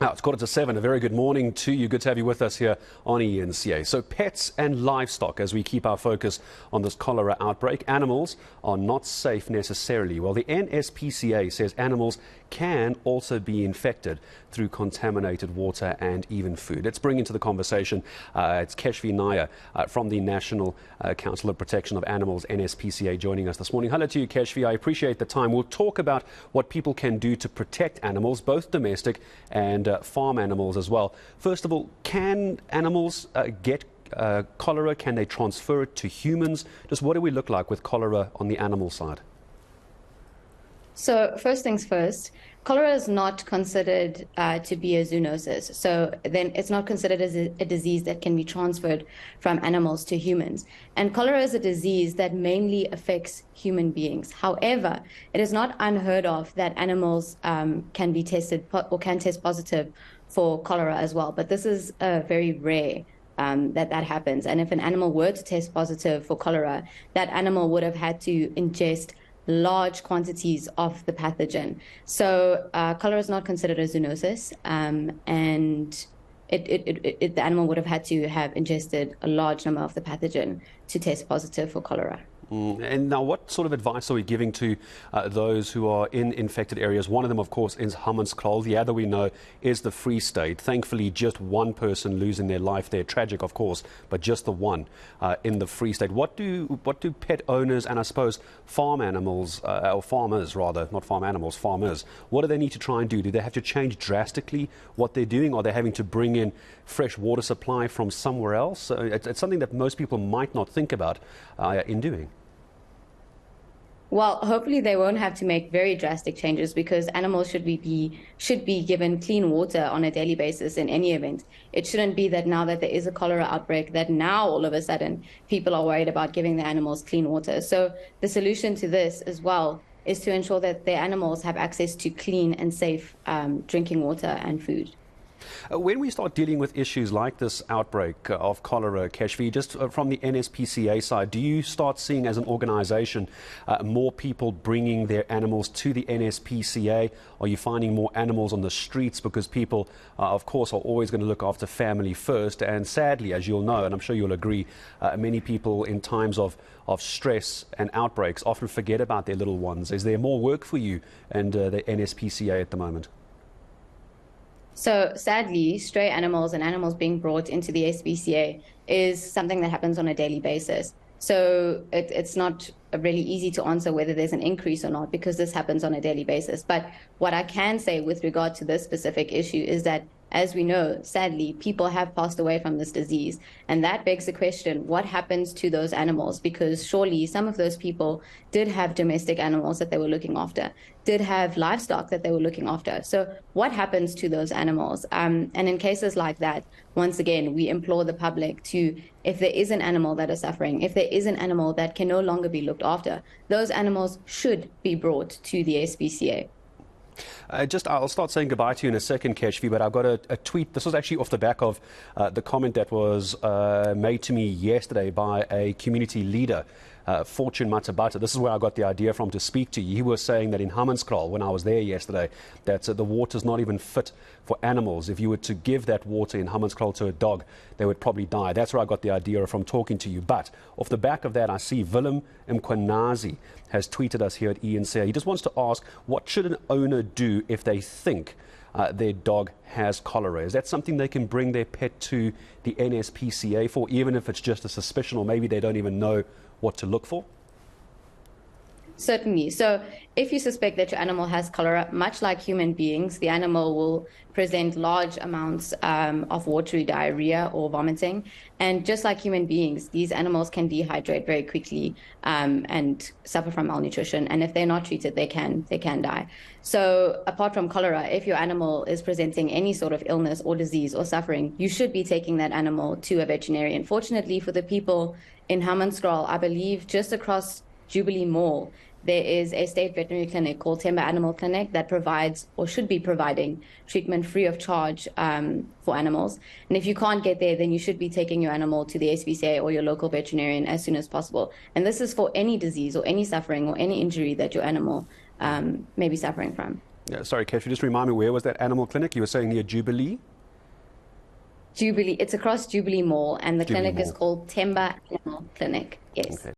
Now, it's 7:15. A very good morning to you. Good to have you with us here on eNCA. So pets and livestock, as we keep our focus on this cholera outbreak, animals are not safe necessarily. Well, the NSPCA says animals can also be infected through contaminated water and even food. Let's bring into the conversation, it's Keshvi Nair from the National Council of Protection of Animals, NSPCA, joining us this morning. Hello to you, Keshvi. I appreciate the time. We'll talk about what people can do to protect animals, both domestic and farm animals as well. First of all, can animals get cholera? Can they transfer it to humans? Just what do we look like with cholera on the animal side? So first things first, cholera is not considered to be a zoonosis. So then it's not considered as a disease that can be transferred from animals to humans. And cholera is a disease that mainly affects human beings. However, it is not unheard of that animals can be tested or can test positive for cholera as well. But this is very rare that happens. And if an animal were to test positive for cholera, that animal would have had to ingest large quantities of the pathogen. So cholera is not considered a zoonosis, and the animal would have had to have ingested a large number of the pathogen to test positive for cholera. And now, what sort of advice are we giving to those who are in infected areas? One of them, of course, is Hammanskraal. The other we know is the Free State. Thankfully, just one person losing their life there. Tragic, of course, but just the one in the Free State. What do pet owners and I suppose farm animals, or farmers rather, not farm animals, farmers, what do they need to try and do? Do they have to change drastically what they're doing? Are they having to bring in fresh water supply from somewhere else? It's something that most people might not think about in doing. Well, hopefully they won't have to make very drastic changes, because animals should be given clean water on a daily basis in any event. It shouldn't be that now that there is a cholera outbreak, that now all of a sudden people are worried about giving the animals clean water. So the solution to this as well is to ensure that their animals have access to clean and safe drinking water and food. When we start dealing with issues like this outbreak of cholera, Keshvi, just from the NSPCA side, do you start seeing as an organization more people bringing their animals to the NSPCA? Are you finding more animals on the streets? Because people, of course, are always going to look after family first. And sadly, as you'll know, and I'm sure you'll agree, many people in times of stress and outbreaks often forget about their little ones. Is there more work for you and the NSPCA at the moment? So sadly, stray animals and animals being brought into the SPCA is something that happens on a daily basis. So it's not really easy to answer whether there's an increase or not, because this happens on a daily basis. But what I can say with regard to this specific issue is that, as we know, sadly, people have passed away from this disease. And that begs the question, what happens to those animals? Because surely some of those people did have domestic animals that they were looking after, did have livestock that they were looking after. So what happens to those animals? And in cases like that, once again, we implore the public to, if there is an animal that is suffering, if there is an animal that can no longer be looked after, those animals should be brought to the SPCA. I'll start saying goodbye to you in a second, Keshvi, but I've got a tweet. This was actually off the back of the comment that was made to me yesterday by a community leader, Fortune Matabata. This is where I got the idea from to speak to you. He was saying that in Hammanskraal, when I was there yesterday, that the water's not even fit for animals. If you were to give that water in Hammanskraal to a dog, they would probably die. That's where I got the idea from talking to you. But off the back of that, I see Willem Mkwanazi has tweeted us here at eNCA. He just wants to ask, what should an owner do if they think their dog has cholera? Is that something they can bring their pet to the NSPCA for, even if it's just a suspicion, or maybe they don't even know what to look for? Certainly. So if you suspect that your animal has cholera, much like human beings, the animal will present large amounts of watery diarrhea or vomiting. And just like human beings, these animals can dehydrate very quickly and suffer from malnutrition. And if they're not treated, they can die. So apart from cholera, if your animal is presenting any sort of illness or disease or suffering, you should be taking that animal to a veterinarian. Fortunately for the people in Hammanskraal, I believe just across Jubilee Mall, there is a state veterinary clinic called Temba Animal Clinic that provides, or should be providing, treatment free of charge for animals. And if you can't get there, then you should be taking your animal to the SPCA or your local veterinarian as soon as possible. And this is for any disease or any suffering or any injury that your animal may be suffering from. Yeah, sorry, Keshvi, just remind me, where was that animal clinic? You were saying near Jubilee? Jubilee, it's across Jubilee Mall, and the Jubilee clinic is Mall. called Temba Animal Clinic. Yes. Okay.